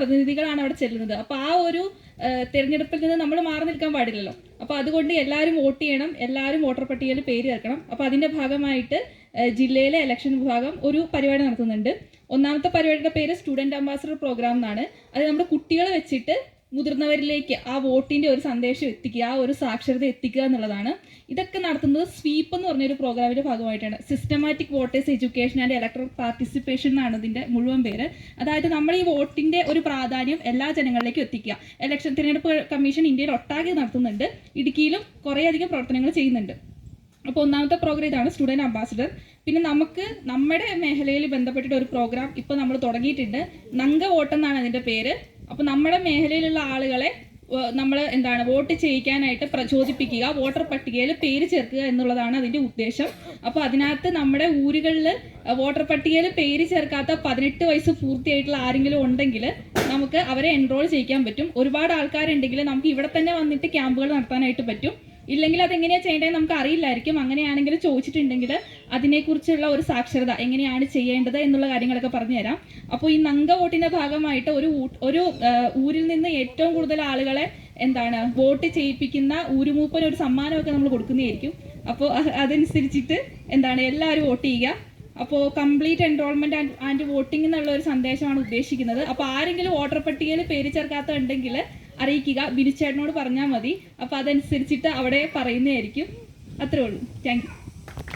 പ്രതിനിധികളാണ് അവിടെ ചെല്ലുന്നത്. അപ്പോൾ ആ ഒരു തിരഞ്ഞെടുപ്പിൽ നിന്ന് നമ്മൾ മാറി നിൽക്കാൻ പാടില്ലല്ലോ. അപ്പോൾ അതുകൊണ്ട് എല്ലാവരും വോട്ട് ചെയ്യണം, എല്ലാവരും വോട്ടർ പട്ടികയിൽ പേര് ചേർക്കണം. അപ്പോൾ അതിൻ്റെ ഭാഗമായിട്ട് ജില്ലയിലെ ഇലക്ഷൻ വിഭാഗം ഒരു പരിപാടി നടത്തുന്നുണ്ട്. ഒന്നാമത്തെ പരിപാടിയുടെ പേര് സ്റ്റുഡൻറ് അംബാസഡർ പ്രോഗ്രാം എന്നാണ്. അത് നമ്മുടെ കുട്ടികളെ വെച്ചിട്ട് മുതിർന്നവരിലേക്ക് ആ വോട്ടിൻ്റെ ഒരു സന്ദേശം എത്തിക്കുക, ആ ഒരു സാക്ഷരത എത്തിക്കുക എന്നുള്ളതാണ്. ഇതൊക്കെ നടത്തുന്നത് സ്വീപ്പ് എന്ന് പറഞ്ഞൊരു പ്രോഗ്രാമിൻ്റെ ഭാഗമായിട്ടാണ്. Systematic voters education and electoral participation എന്നാണ് ഇതിൻ്റെ മുഴുവൻ പേര്. അതായത് നമ്മൾ ഈ വോട്ടിൻ്റെ ഒരു പ്രാധാന്യം എല്ലാ ജനങ്ങളിലേക്കും എത്തിക്കുക. ഇലക്ഷൻ തിരഞ്ഞെടുപ്പ് കമ്മീഷൻ ഇന്ത്യയിൽ ഒട്ടാകെ നടത്തുന്നുണ്ട്. ഇടുക്കിയിലും കുറേയധികം പ്രവർത്തനങ്ങൾ ചെയ്യുന്നുണ്ട്. അപ്പോൾ ഒന്നാമത്തെ പ്രോഗ്രാം ഇതാണ്, സ്റ്റുഡൻറ് അംബാസിഡർ. പിന്നെ നമുക്ക് നമ്മുടെ മേഖലയിൽ ബന്ധപ്പെട്ടിട്ട് ഒരു പ്രോഗ്രാം ഇപ്പോൾ നമ്മൾ തുടങ്ങിയിട്ടുണ്ട്. നങ്ക വോട്ടെന്നാണ് അതിൻ്റെ പേര്. അപ്പോൾ നമ്മുടെ മേഖലയിലുള്ള ആളുകളെ നമ്മൾ വോട്ട് ചെയ്യിക്കാനായിട്ട് പ്രചോദിപ്പിക്കുക, വോട്ടർ പട്ടികയിൽ പേര് ചേർക്കുക എന്നുള്ളതാണ് അതിൻ്റെ ഉദ്ദേശം. അപ്പോൾ അതിനകത്ത് നമ്മുടെ ഊരുകളിൽ വോട്ടർ പട്ടികയിൽ പേര് ചേർക്കാത്ത 18 വയസ്സ് പൂർത്തിയായിട്ടുള്ള ആരെങ്കിലും ഉണ്ടെങ്കിൽ നമുക്ക് അവരെ എൻറോൾ ചെയ്യിക്കാൻ പറ്റും. ഒരുപാട് ആൾക്കാരുണ്ടെങ്കിൽ നമുക്ക് ഇവിടെ തന്നെ വന്നിട്ട് ക്യാമ്പുകൾ നടത്താനായിട്ട് പറ്റും. ഇല്ലെങ്കിൽ അതെങ്ങനെയാണ് ചെയ്യേണ്ടത് നമുക്ക് അറിയില്ലായിരിക്കും. അങ്ങനെയാണെങ്കിൽ ചോദിച്ചിട്ടുണ്ടെങ്കിൽ അതിനെക്കുറിച്ചുള്ള ഒരു സാക്ഷരത എങ്ങനെയാണ് ചെയ്യേണ്ടത് എന്നുള്ള കാര്യങ്ങളൊക്കെ പറഞ്ഞുതരാം. അപ്പോൾ ഈ നങ്ക വോട്ടിൻ്റെ ഭാഗമായിട്ട് ഒരു ഊരിൽ നിന്ന് ഏറ്റവും കൂടുതൽ ആളുകളെ വോട്ട് ചെയ്യിപ്പിക്കുന്ന ഊരുമൂപ്പന് ഒരു സമ്മാനമൊക്കെ നമ്മൾ കൊടുക്കുന്നതായിരിക്കും. അപ്പോൾ അതനുസരിച്ചിട്ട് എല്ലാവരും വോട്ട് ചെയ്യുക. അപ്പോൾ കംപ്ലീറ്റ് എൻറോൾമെൻറ്റ് ആൻഡ് വോട്ടിംഗ് എന്നുള്ള ഒരു സന്ദേശമാണ് ഉദ്ദേശിക്കുന്നത്. അപ്പോൾ ആരെങ്കിലും വോട്ടർ പട്ടികയിൽ പേര് ചേർക്കാത്തുണ്ടെങ്കിൽ അറിയിക്കുക, ബിനുചേട്ടനോട് പറഞ്ഞാൽ മതി. അപ്പോൾ അതനുസരിച്ചിട്ട് അവിടെ പറയുന്നതായിരിക്കും. അത്രേ ഉള്ളൂ. Thank you.